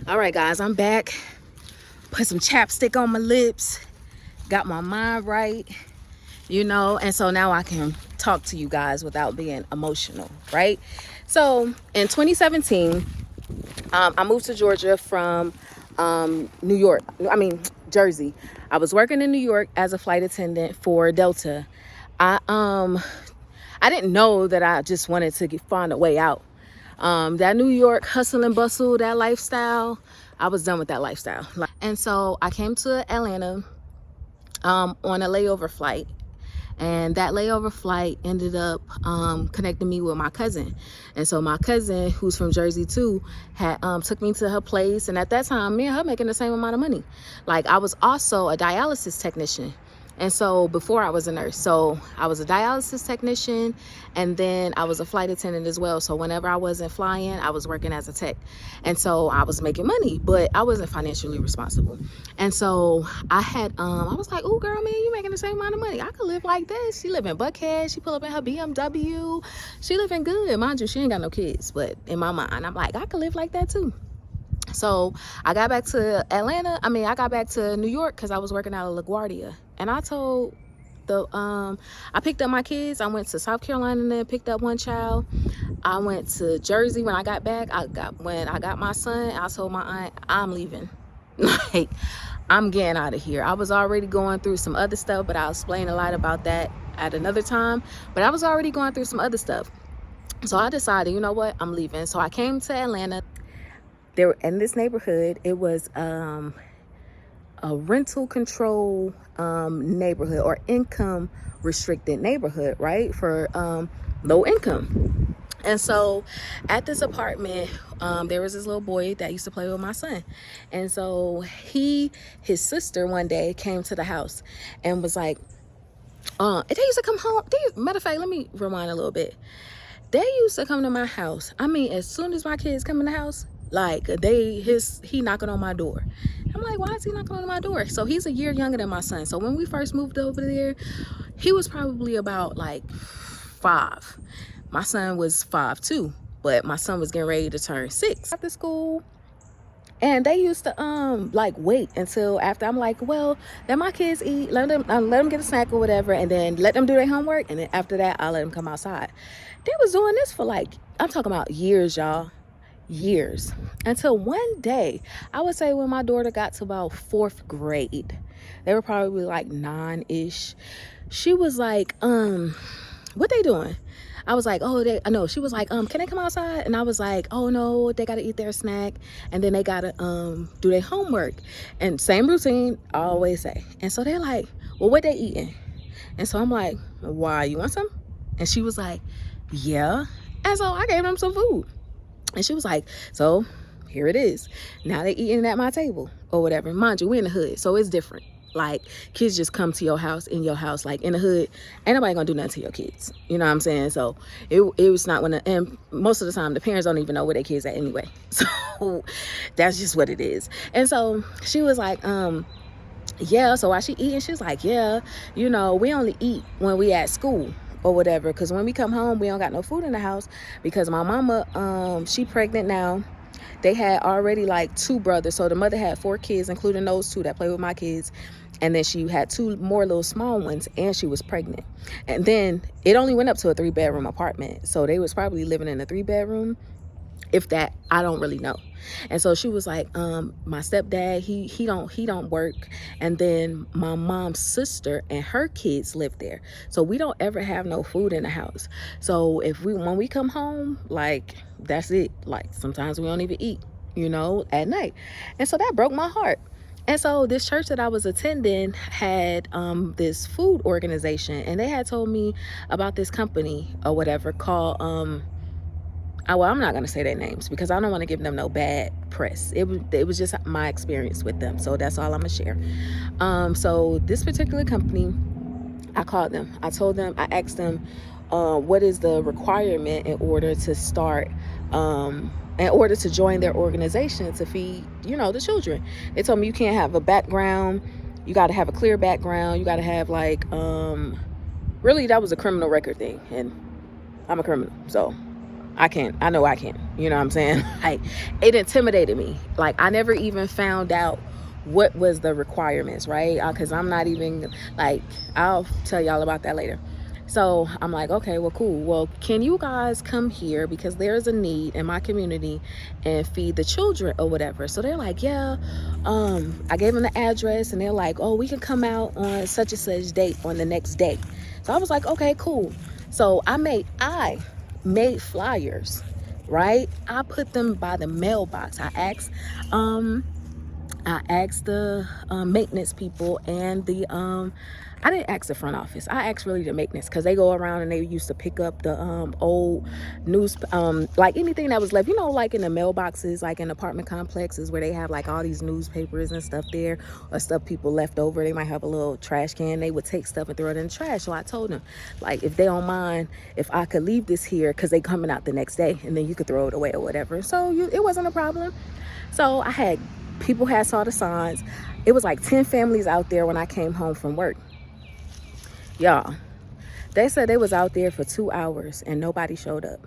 All right, guys, I'm back. Put some chapstick on my lips. Got my mind right, and so now I can talk to you guys without being emotional, right? So in 2017, I moved to Georgia from New York. Jersey. I was working in New York as a flight attendant for Delta. I didn't know that I just wanted to find a way out. That New York hustle and bustle, that lifestyle, I was done with that lifestyle. And so I came to Atlanta on a layover flight. And that layover flight ended up connecting me with my cousin. And so my cousin, who's from Jersey too, had took me to her place. And at that time, me and her making the same amount of money. Like, I was also a dialysis technician. And so before I was a nurse, so I was a dialysis technician, and then I was a flight attendant as well. So whenever I wasn't flying, I was working as a tech. And so I was making money, but I wasn't financially responsible. And so I was like, oh girl, man, you making the same amount of money. I could live like this. She live in Buckhead. She pull up in her BMW. She living good. Mind you, she ain't got no kids, but in my mind, I'm like, I could live like that too. So I got back to I got back to New York because I was working out of LaGuardia. And I told I picked up my kids. I went to South Carolina and then picked up one child. I went to Jersey when I got back. When I got my son, I told my aunt, I'm leaving. Like, I'm getting out of here. I was already going through some other stuff, but I'll explain a lot about that at another time. But I was already going through some other stuff. So I decided, you know what, I'm leaving. So I came to Atlanta. There in this neighborhood, it was a rental control neighborhood, or income restricted neighborhood, right, for low income. And so at this apartment, there was this little boy that used to play with my son. And so his sister one day came to the house and was like, they used to come home. Matter of fact, let me rewind a little bit. They used to come to my house. I mean, as soon as my kids come in the house, like, he knocking on my door. I'm like, why is he knocking on my door? So he's a year younger than my son. So when we first moved over there, he was probably about like 5. My son was 5 too, but my son was getting ready to turn 6. After school, and they used to like wait until after. I'm like, well, let my kids eat, let them get a snack or whatever, and then let them do their homework, and then after that I'll let them come outside. They was doing this for, like, I'm talking about years, y'all. Years. Until one day, I would say when my daughter got to about 4th grade, they were probably like 9-ish. She was like, what they doing? I was like, I know. She was like, can they come outside? And I was like, oh no, they gotta eat their snack, and then they gotta do their homework. And same routine, I always say. And so they're like, well, what they eating? And so I'm like, why, you want some? And she was like, yeah. And so I gave them some food. And she was like, so here it is. Now they eating at my table or whatever. Mind you, we in the hood, so it's different. Like, kids just come to your house, in your house, like in the hood. Ain't nobody gonna do nothing to your kids. You know what I'm saying? So it was not and most of the time the parents don't even know where their kids at anyway. So that's just what it is. And so she was like, yeah, so while she eating, she's like, yeah, we only eat when we at school or whatever, because when we come home, we don't got no food in the house, because my mama, she pregnant now. They had already like 2 brothers, so the mother had 4 kids, including those 2 that play with my kids, and then she had 2 more little small ones, and she was pregnant. And then it only went up to a 3-bedroom apartment, so they was probably living in a 3-bedroom, if that. I don't really know. And so she was like, my stepdad, he don't work, and then my mom's sister and her kids live there, so we don't ever have no food in the house. So when we come home, like, that's it. Like, sometimes we don't even eat, at night. And so that broke my heart. And so this church that I was attending had this food organization, and they had told me about this company or whatever called well, I'm not going to say their names because I don't want to give them no bad press. It was just my experience with them. So that's all I'm going to share. So this particular company, I called them. I told them, I asked them, what is the requirement in order to start, in order to join their organization to feed, the children. They told me you can't have a background. You got to have a clear background. You got to have like, really, that was a criminal record thing. And I'm a criminal. So I know I can. You know what I'm saying? Like, it intimidated me. Like, I never even found out what was the requirements, right? Because I'm not even, like, I'll tell y'all about that later. So I'm like, okay, well, cool. Well, can you guys come here because there's a need in my community and feed the children or whatever? So they're like, yeah. I gave them the address and they're like, oh, we can come out on such and such date on the next day. So I was like, okay, cool. So I made flyers, right? I put them by the mailbox. I asked the maintenance people and the I didn't ask the front office. I asked really the maintenance, because they go around and they used to pick up the old news, like anything that was left, you know, like in the mailboxes, like in apartment complexes where they have like all these newspapers and stuff there, or stuff people left over. They might have a little trash can. They would take stuff and throw it in the trash. So I told them, like, if they don't mind, if I could leave this here, because they coming out the next day, and then you could throw it away or whatever. So it wasn't a problem. So people had saw the signs. It was like 10 families out there when I came home from work. Y'all, they said they was out there for 2 hours and nobody showed up.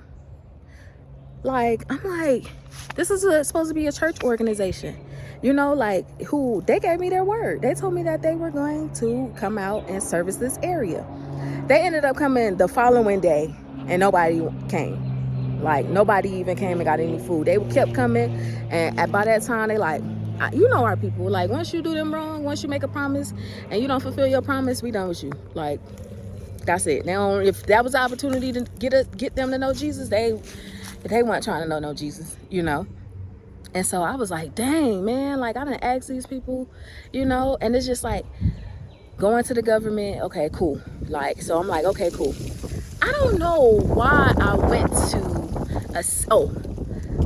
Like, I'm like, this is supposed to be a church organization. You know, like, who, they gave me their word. They told me that they were going to come out and service this area. They ended up coming the following day and nobody came. Like, nobody even came and got any food. They kept coming, and by that time, they like, you know our people, like, once you do them wrong, once you make a promise and you don't fulfill your promise, we done with you. Like, that's it. Now, if that was the opportunity to get them to know Jesus, they weren't trying to know no Jesus, you know. And so I was like, dang, man, like, I done asked these people, you know. And it's just like going to the government. Okay, cool. Like, so I'm like, okay, cool. I don't know why I went to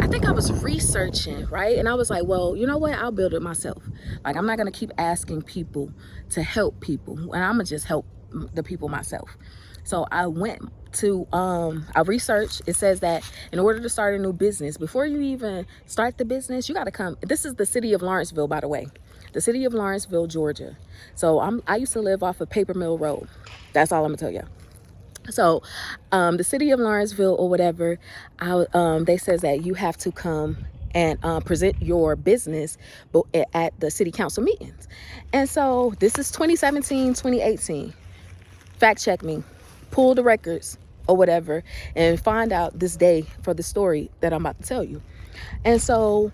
I think I was researching, right? And I was like, well, you know what? I'll build it myself. Like, I'm not going to keep asking people to help people, and I'm going to just help the people myself. So I went to, I researched. It says that in order to start a new business, before you even start the business, you got to come. This is the city of Lawrenceville, by the way. The city of Lawrenceville, Georgia. So I used to live off of Paper Mill Road. That's all I'm going to tell you. So the city of Lawrenceville or whatever, they says that you have to come and present your business at the city council meetings. And so this is 2017, 2018. Fact check me, pull the records or whatever, and find out this day for the story that I'm about to tell you. And so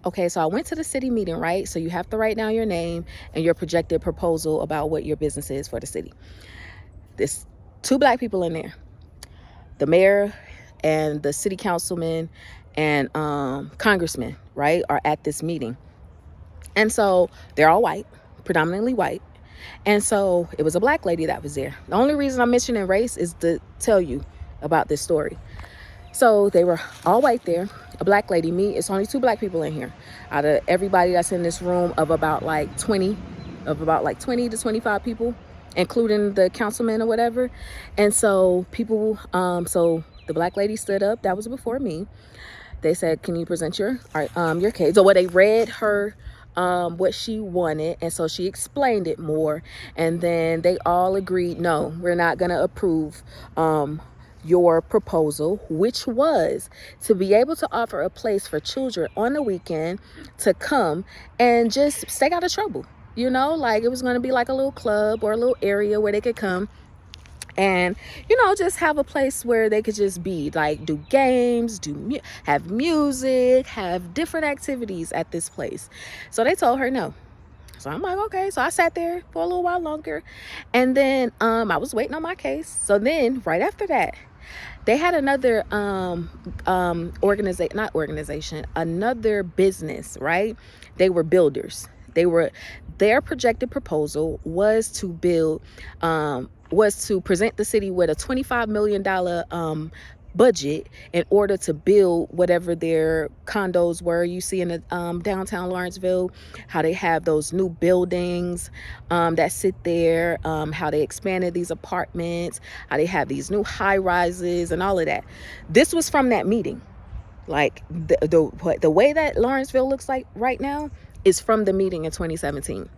okay, so I went to the city meeting, right? So you have to write down your name and your projected proposal about what your business is for the city. There's 2 black people in there, the mayor and the city councilman and congressman, right, are at this meeting. And so they're all white, predominantly white. And so it was a black lady that was there. The only reason I'm mentioning race is to tell you about this story. So they were all white there, a black lady, me. It's only 2 black people in here out of everybody that's in this room of about like 20 to 25 people, including the councilman or whatever. And so people, so the black lady stood up. That was before me. They said, can you present your case? So what, they read her what she wanted, and so she explained it more, and then they all agreed, no, we're not going to approve your proposal, which was to be able to offer a place for children on the weekend to come and just stay out of trouble. You know, like, it was going to be like a little club or a little area where they could come and, you know, just have a place where they could just be, like, do games, have music, have different activities at this place. So they told her no. So I'm like, okay. So I sat there for a little while longer, and then I was waiting on my case. So then right after that, they had another another business, right? They were builders. Their projected proposal was to build, was to present the city with a $25 million budget in order to build whatever their condos were. You see in the downtown Lawrenceville, how they have those new buildings that sit there, how they expanded these apartments, how they have these new high rises and all of that. This was from that meeting. Like, the way that Lawrenceville looks like right now is from the meeting in 2017.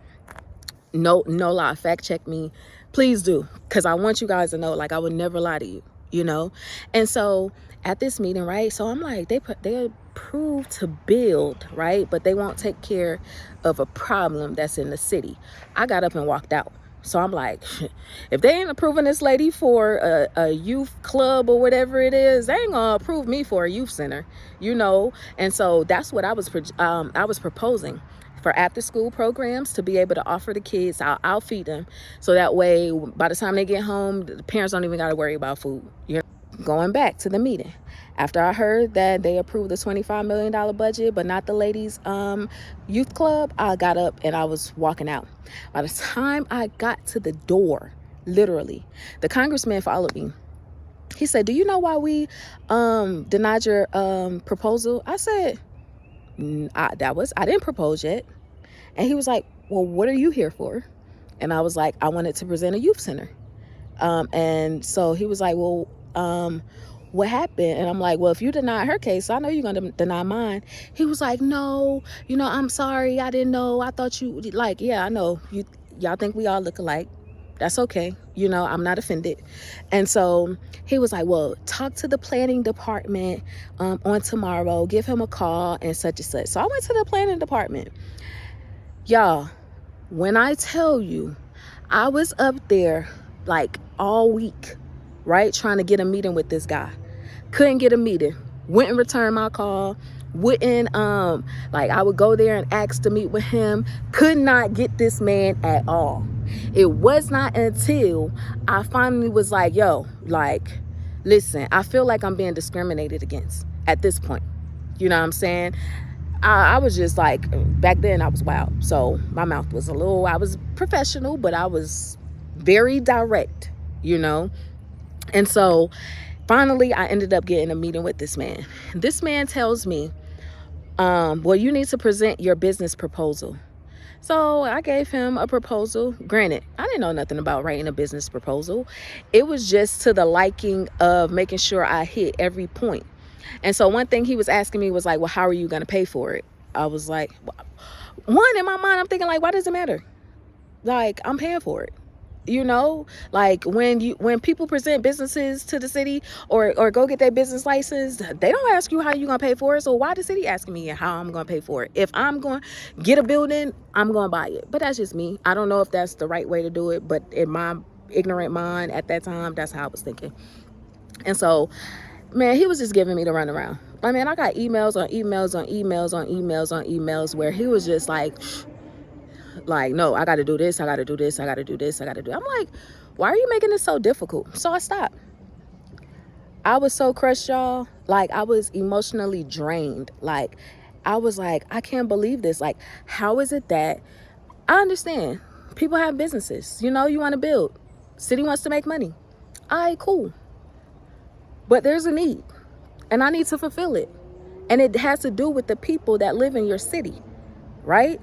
No lie. Fact check me, Please do, because I want you guys to know, like, I would never lie to you, you know. And so at this meeting, right, so I'm like, they approved to build, right, but they won't take care of a problem that's in the city. I got up and walked out. So I'm like, if they ain't approving this lady for a youth club or whatever it is, they ain't gonna approve me for a youth center, you know. And so that's what I was proposing, for after school programs, to be able to offer the kids. I'll feed them, so that way by the time they get home, the parents don't even got to worry about food. You're going back to the meeting. After I heard that they approved the $25 million budget, but not the ladies' youth club, I got up and I was walking out. By the time I got to the door, literally, the congressman followed me. He said, "Do you know why we denied your proposal?" I said, I didn't propose yet. And he was like, "Well, what are you here for?" And I was like, "I wanted to present a youth center." And so he was like, "Well, what happened?" And I'm like, "Well, if you deny her case, I know you're going to deny mine." He was like, "No, I'm sorry. I didn't know. I thought you, like, yeah, I know. Y'all think we all look alike. That's okay. I'm not offended." And so he was like, "Well, talk to the planning department on tomorrow. Give him a call and such and such." So I went to the planning department. Y'all, when I tell you, I was up there like all week, right, trying to get a meeting with this guy. Couldn't get a meeting. Wouldn't return my call. Wouldn't like, I would go there and ask to meet with him. Could not get this man at all. It was not until I finally was like, "Yo, like, listen, I feel like I'm being discriminated against at this point." You know what I'm saying? I was just like, back then I was wild. So my mouth was I was professional, but I was very direct, And so finally I ended up getting a meeting with this man. This man tells me, "Well, you need to present your business proposal." So I gave him a proposal. Granted, I didn't know nothing about writing a business proposal. It was just to the liking of making sure I hit every point. And so one thing he was asking me was like, "Well, how are you going to pay for it?" I was like, one, in my mind, I'm thinking, like, why does it matter? Like, I'm paying for it. Like, when people present businesses to the city or go get their business license, they don't ask you how you gonna pay for it. So why the city asking me how I'm gonna pay for it? If I'm going to get a building, I'm gonna buy it. But that's just me. I don't know if that's the right way to do it, but in my ignorant mind at that time, that's how I was thinking. And so, man, he was just giving me the runaround. I mean, I got emails on emails on emails on emails on emails where he was just like, "No, I got to do this. I got to do this. I got to do this. I got to do." I'm like, "Why are you making this so difficult?" So I stopped. I was so crushed, y'all. Like, I was emotionally drained. Like, I was like, I can't believe this. Like, how is it that I understand people have businesses, you want to build, city wants to make money. All right, cool. But there's a need and I need to fulfill it. And it has to do with the people that live in your city, right?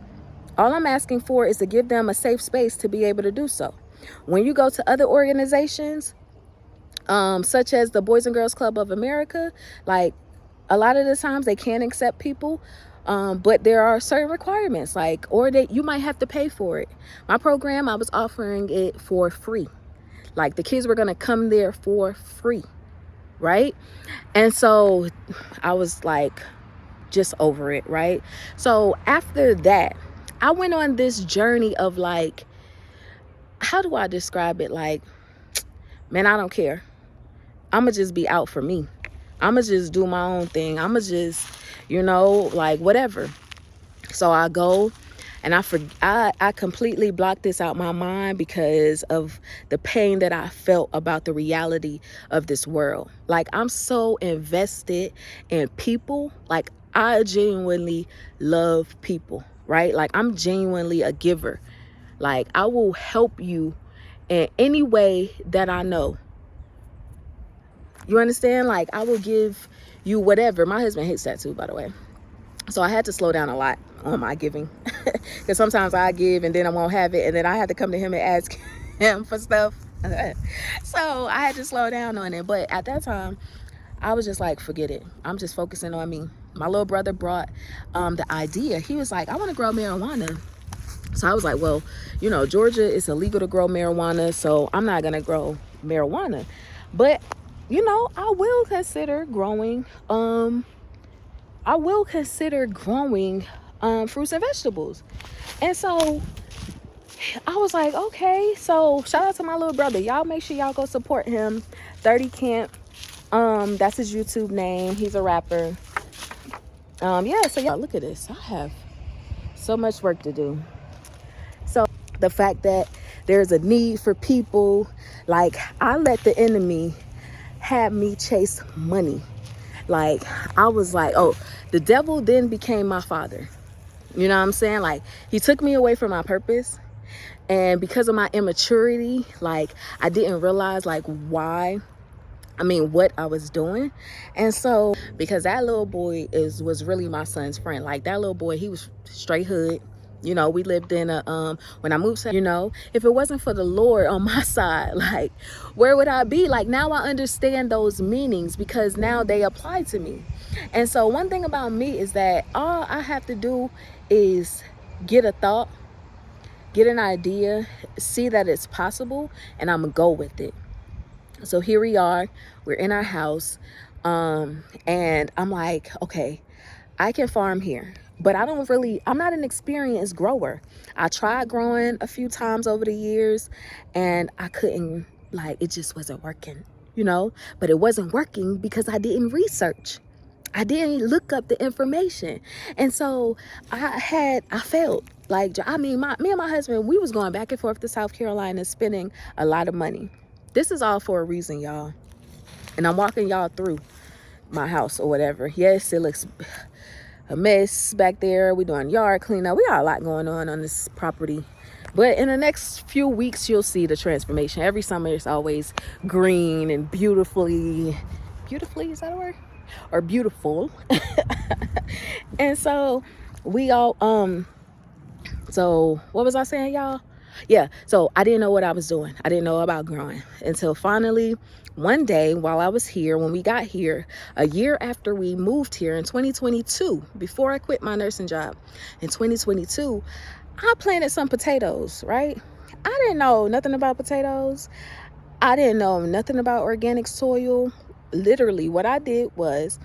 All I'm asking for is to give them a safe space to be able to do so. When you go to other organizations, such as the Boys and Girls Club of America, like, a lot of the times they can't accept people, but there are certain requirements, like, or that you might have to pay for it. My program, I was offering it for free. Like, the kids were going to come there for free, right? And so I was like, just over it, right? So after that, I went on this journey of, like, how do I describe it? Like, man, I don't care. I'ma just be out for me. I'ma just do my own thing. I'ma just, like, whatever. So I go and I completely blocked this out my mind because of the pain that I felt about the reality of this world. Like, I'm so invested in people. Like, I genuinely love people, right? Like, I'm genuinely a giver. Like, I will help you in any way that I know. You understand? Like, I will give you whatever. My husband hates that too, by the way. So I had to slow down a lot on my giving, because sometimes I give and then I won't have it, and then I had to come to him and ask him for stuff. So I had to slow down on it. But at that time, I was just like, forget it. I'm just focusing on me. My little brother brought the idea. He was like, "I want to grow marijuana." So I was like, well, Georgia is illegal to grow marijuana, so I'm not going to grow marijuana. But, I will consider growing, fruits and vegetables. And so I was like, okay. So shout out to my little brother. Y'all make sure y'all go support him. 30 Camp. That's his YouTube name. He's a rapper. Yeah, so y'all look at this. I have so much work to do. So the fact that there's a need for people, like, I let the enemy have me chase money. Like, I was like, oh, the devil then became my father. You know what I'm saying? Like, he took me away from my purpose. And because of my immaturity, like, I didn't realize, like, what I was doing. And so, because that little boy was really my son's friend. Like, that little boy, he was straight hood. We lived in when I moved to, if it wasn't for the Lord on my side, like, where would I be? Like, now I understand those meanings because now they apply to me. And so one thing about me is that all I have to do is get a thought, get an idea, see that it's possible, and I'm gonna go with it. So here we are, we're in our house, and I'm like, okay, I can farm here, but I'm not an experienced grower. I tried growing a few times over the years, and I couldn't, like, it just wasn't working, but it wasn't working because I didn't research. I didn't look up the information. And so I failed. Like, me and my husband, we was going back and forth to South Carolina, spending a lot of money. This is all for a reason, y'all. And I'm walking y'all through my house or whatever. Yes, it looks a mess back there. We're doing yard cleanup. We got a lot going on this property. But in the next few weeks, you'll see the transformation. Every summer, it's always green and beautifully, is that a word? Or beautiful. And so we all, so what was I saying, y'all? Yeah, so I didn't know what I was doing. I didn't know about growing until finally one day while I was here, when we got here, a year after we moved here in 2022, before I quit my nursing job in 2022, I planted some potatoes, right? I didn't know nothing about potatoes. I didn't know nothing about organic soil. Literally, what I did was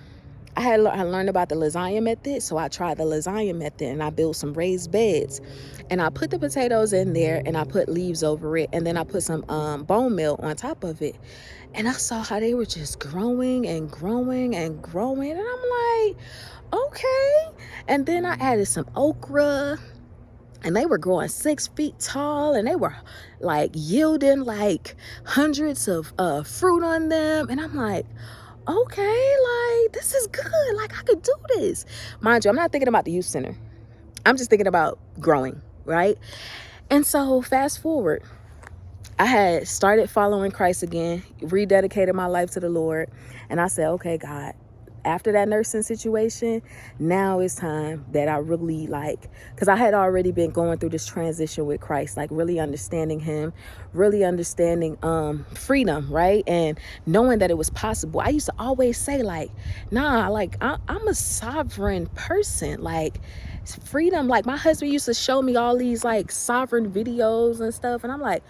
I learned about the lasagna method, so I tried the lasagna method and I built some raised beds, and I put the potatoes in there and I put leaves over it, and then I put some bone meal on top of it, and I saw how they were just growing and growing and growing, and I'm like, okay. And then I added some okra, and they were growing 6 feet tall, and they were like yielding like hundreds of fruit on them, and I'm like, okay, like, this is good. Like, I could do this. Mind you, I'm not thinking about the youth center. I'm just thinking about growing, right? And so fast forward, I had started following Christ again, rededicated my life to the Lord. And I said, okay, God, after that nursing situation, now it's time that I really, like, because I had already been going through this transition with Christ, like really understanding him, really understanding freedom, right? And knowing that it was possible. I used to always say, like, nah, like, I'm a sovereign person, like, freedom. Like, my husband used to show me all these like sovereign videos and stuff, and I'm like,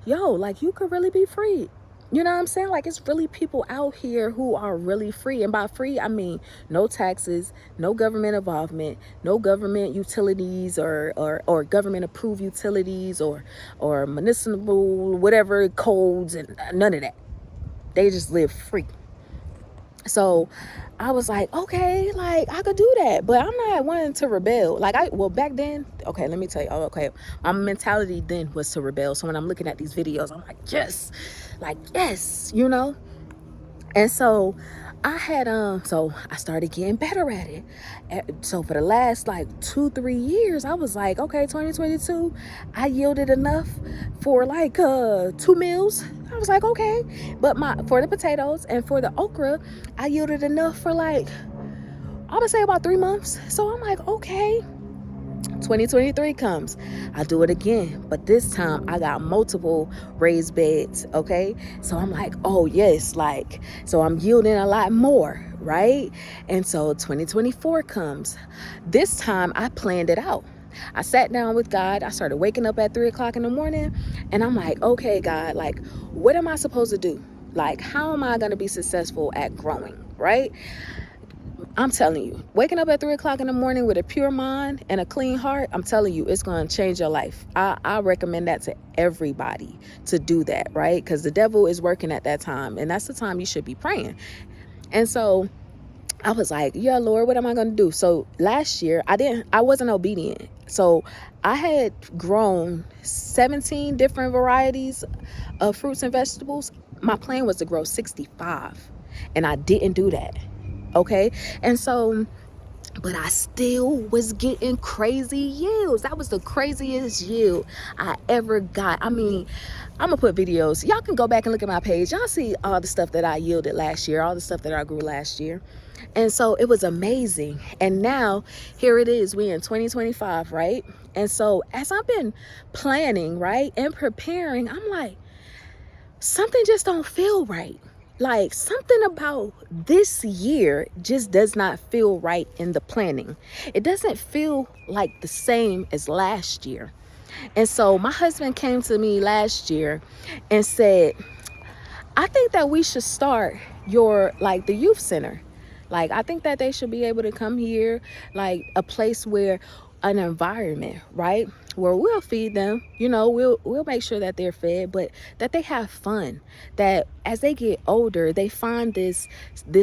yo, like, you could really be free. You know what I'm saying? Like, it's really people out here who are really free. And by free, I mean no taxes, no government involvement, no government utilities or government approved utilities or municipal whatever codes, and none of that. They just live free. So I was like, okay, like, I could do that, but I'm not wanting to rebel. Like, back then, okay, let me tell you, okay, my mentality then was to rebel. So when I'm looking at these videos, I'm like, yes, And so I had, so I started getting better at it. So for the last like 2-3 years, I was like, okay, 2022, I yielded enough for like 2 meals. I was like, okay, but for the potatoes and for the okra, I yielded enough for like, I would say about 3 months. So I'm like, okay. 2023 comes, I do it again, but this time I got multiple raised beds. Okay, so I'm like, oh yes, like, so I'm yielding a lot more, right? And so 2024 comes. This time I planned it out. I sat down with God. I started waking up at 3 o'clock in the morning, and I'm like, okay, God, like, what am I supposed to do? Like, how am I going to be successful at growing, right? I'm telling you, waking up at 3 o'clock in the morning with a pure mind and a clean heart, I'm telling you, it's going to change your life. I recommend that to everybody, to do that, right? Because the devil is working at that time, and that's the time you should be praying. And so I was like, yeah, Lord, what am I going to do? So last year, I wasn't obedient. So I had grown 17 different varieties of fruits and vegetables. My plan was to grow 65, and I didn't do that. Okay. And so, but I still was getting crazy yields. That was the craziest yield I ever got. I mean, I'm gonna put videos. Y'all can go back and look at my page. Y'all see all the stuff that I yielded last year, all the stuff that I grew last year. And so it was amazing. And now here it is, we in 2025, right? And so as I've been planning, right, and preparing, I'm like, something just don't feel right. Like, something about this year just does not feel right in the planning. It doesn't feel like the same as last year. And so my husband came to me last year and said, I think that we should start the youth center. Like, I think that they should be able to come here, like a place where an environment, right? Where we'll feed them, we'll make sure that they're fed, but that they have fun, that as they get older, they find this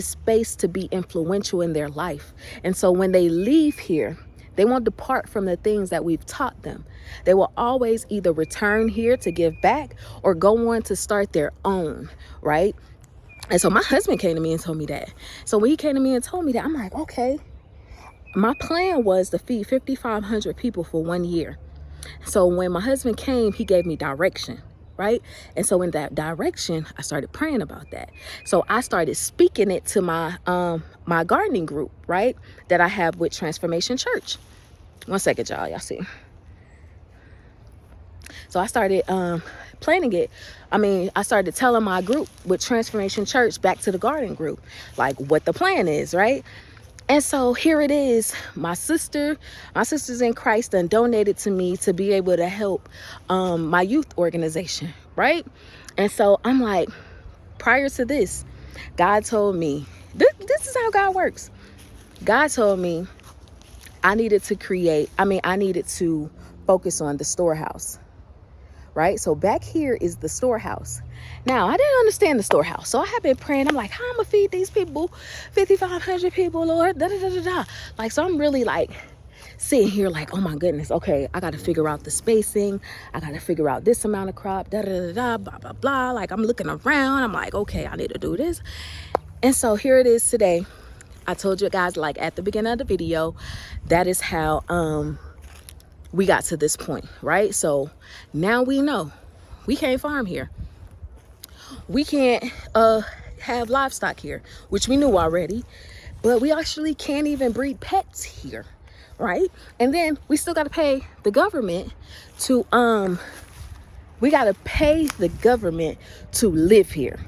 space to be influential in their life. And so when they leave here, they won't depart from the things that we've taught them. They will always either return here to give back or go on to start their own, right? And so my husband came to me and told me that. So when he came to me and told me that, I'm like, okay. My plan was to feed 5,500 people for 1 year. So when my husband came, he gave me direction, right? And so in that direction, I started praying about that. So I started speaking it to my my gardening group, right, that I have with Transformation Church. 1 second, y'all see. So I started planning it. I started telling my group with Transformation Church back to the garden group, like what the plan is, right? And so here it is. My sisters in Christ done donated to me to be able to help my youth organization, right? And so I'm like, prior to this, God told me, this is how God works. God told me I needed to focus on the storehouse, right? So back here is the storehouse. Now, I didn't understand the storehouse. So I have been praying. I'm like, how am I going to feed these people, 5,500 people, Lord? Da, da, da, da, da. Like, so I'm really like sitting here like, oh my goodness. Okay, I got to figure out the spacing. I got to figure out this amount of crop, da, da, da, da, blah, blah, blah. Like, I'm looking around. I'm like, okay, I need to do this. And so here it is today. I told you guys, like at the beginning of the video, that is how we got to this point, right? So now we know we can't farm here. We can't have livestock here, which we knew already, but we actually can't even breed pets here, right? And then we still got to pay the government to live here.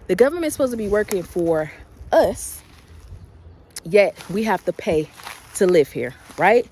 The government's supposed to be working for us, yet we have to pay to live here, right?